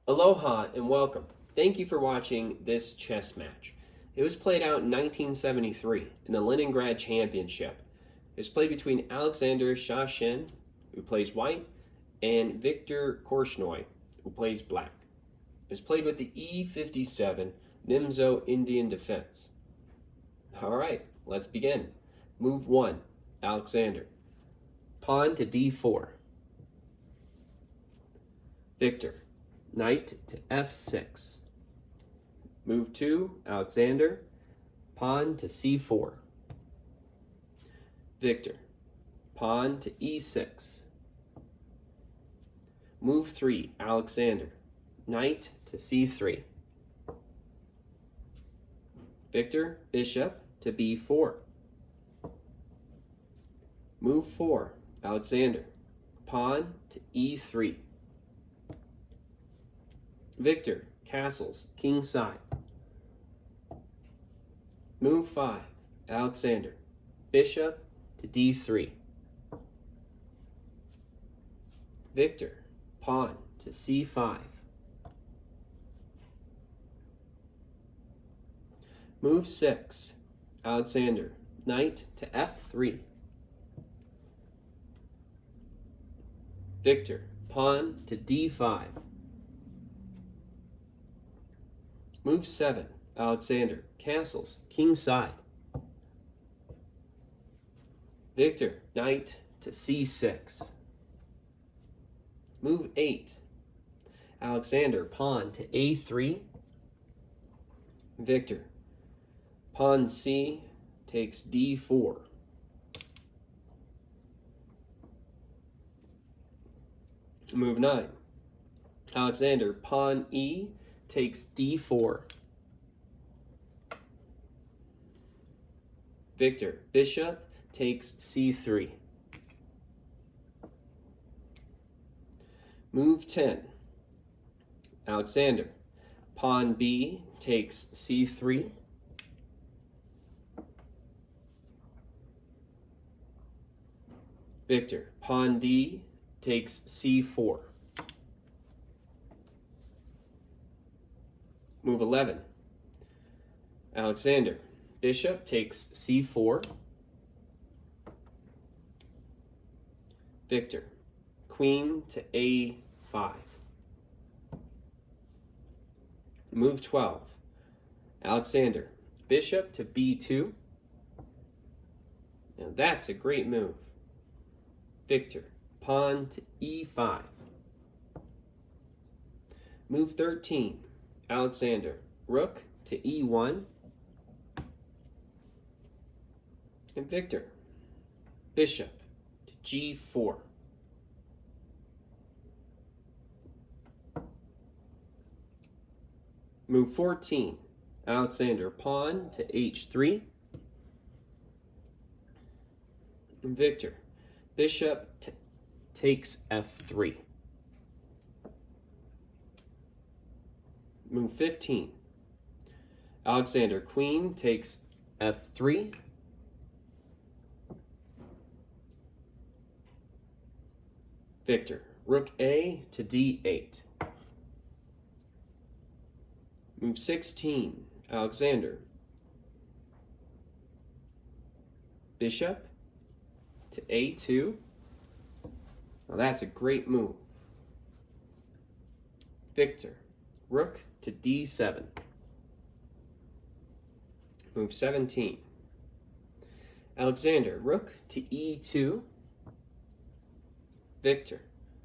Aloha and welcome. Thank you for watching this chess match. It was played out in 1973 in the Leningrad Championship. It was played between Alexander Shashin, who plays white, and Viktor Korchnoi, who plays black. It was played with the E57 Nimzo Indian defense. Alright, let's begin. Move 1, Alexander. Pawn to D4. Viktor. Knight to f6. Move 2, Alexander. Pawn to c4. Viktor. Pawn to e6. Move 3, Alexander. Knight to c3. Viktor, bishop to b4. Move 4, Alexander. Pawn to e3. Viktor, castles, kingside. Move 5, Alexander. Bishop to d3. Viktor, pawn to c5. Move 6, Alexander. Knight to f3. Viktor, pawn to d5. Move 7, Alexander. Castles, kingside. Viktor, knight to c6. Move 8, Alexander. Pawn to a3. Viktor, pawn c takes d4. Move 9, Alexander. Pawn e takes d4. Viktor, bishop takes c3. Move 10, Alexander. Pawn b takes c3. Viktor, pawn d takes c4. Move 11, Alexander. Bishop takes c4. Viktor, queen to a5. Move 12, Alexander. Bishop to b2. Now that's a great move. Viktor, pawn to e5. Move 13, Alexander. Rook to e1. And Viktor, bishop to g4. Move 14, Alexander. Pawn to h3. And Viktor, bishop takes f3. Move 15, Alexander. Queen takes f3. Viktor, rook a to d8. Move 16, Alexander. Bishop to a2. Now that's a great move. Viktor, rook to d7. Move 17, Alexander. Rook to e2. Viktor,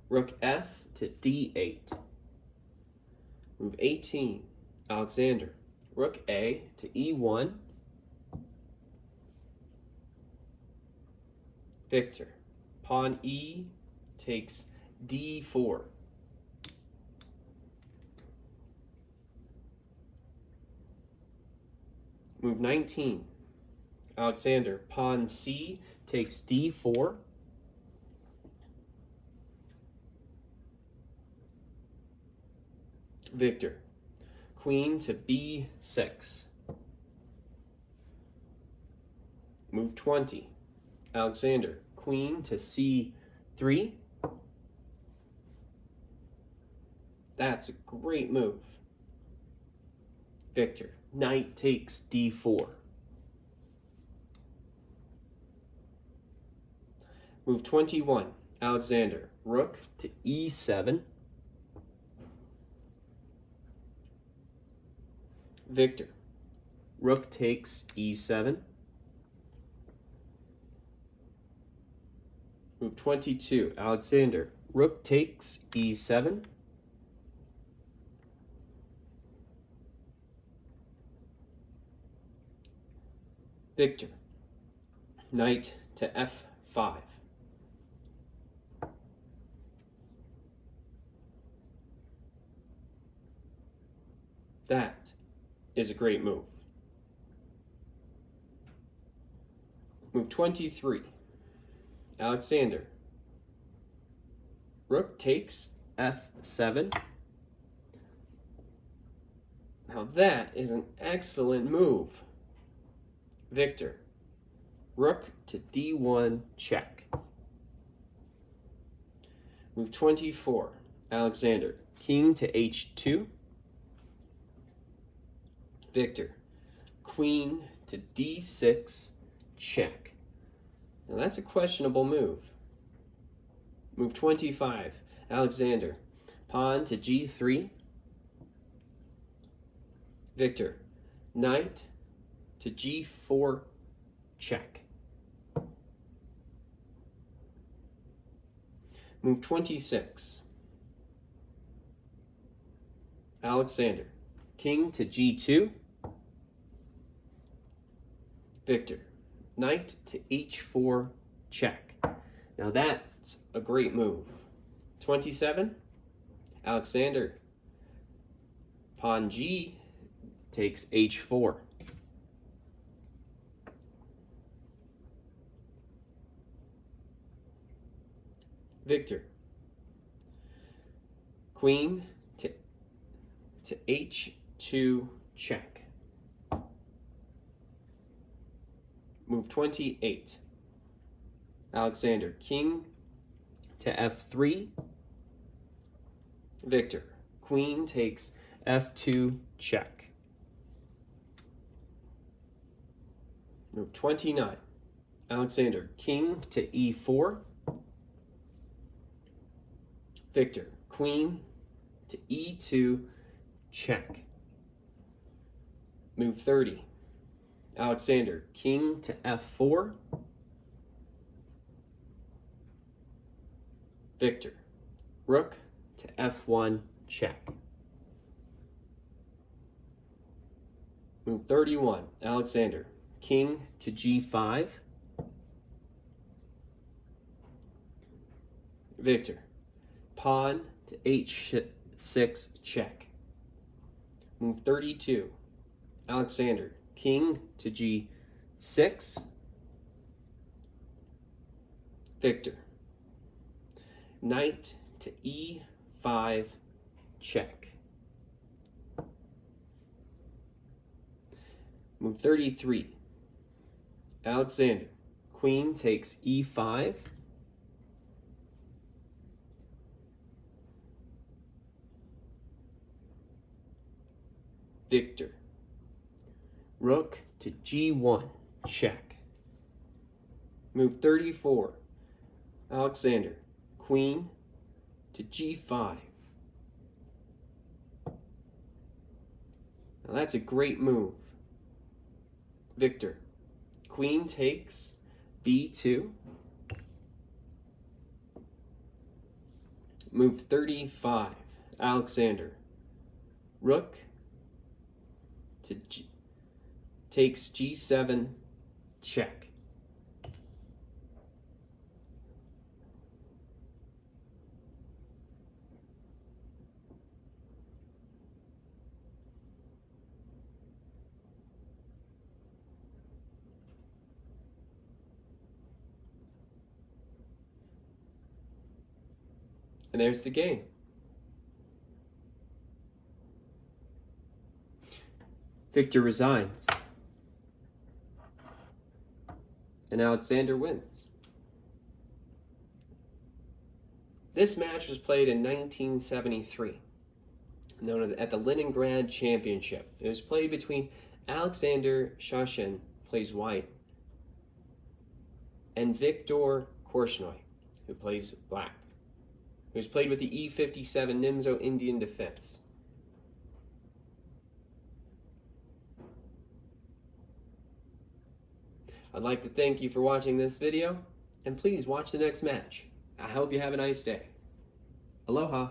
rook f to d8. Move 18, Alexander. Rook a to e1. Viktor, pawn e takes d4. Move 19, Alexander. Pawn c takes d4. Viktor, queen to b6. Move 20, Alexander. Queen to c3. That's a great move. Viktor, knight takes d4. Move 21, Alexander, rook to e7. Viktor, rook takes e7. Move 22, Alexander, rook takes e7. Viktor, knight to f5. That is a great move. Move 23, Alexander, rook takes f7. Now that is an excellent move. Viktor, rook to d1 check. Move 24, Alexander, king to h2. Viktor, queen to d6 check. Now that's a questionable move. Move 25, Alexander, pawn to g3. Viktor, knight to g4 check. Move 26, Alexander, king to g2. Viktor, knight to h4 check. Now that's a great move. 27, Alexander, pawn g takes h4. Viktor, queen to h2 check. Move 28, Alexander, king to f3. Viktor, queen takes f2 check. Move 29, Alexander, king to e4. Viktor, queen to e2 check. Move 30, Alexander, king to f4. Viktor, rook to f1 check. Move 31, Alexander, king to g5. Viktor, pawn to h6 check. Move 32, Alexander, king to g6. Viktor, knight to e5 check. Move 33, Alexander, queen takes e5. Viktor, rook to g1 check. Move 34, Alexander, queen to g5. Now that's a great move. Viktor, queen takes b2. Move 35, Alexander, rook to takes g7 check. And there's the game. Viktor resigns. And Alexander wins. This match was played in 1973. known as at the Leningrad Championship. It was played between Alexander Shashin, plays white, and Viktor Korchnoi, who plays black. It was played with the E-57 Nimzo Indian Defense. I'd like to thank you for watching this video, and please watch the next match. I hope you have a nice day. Aloha.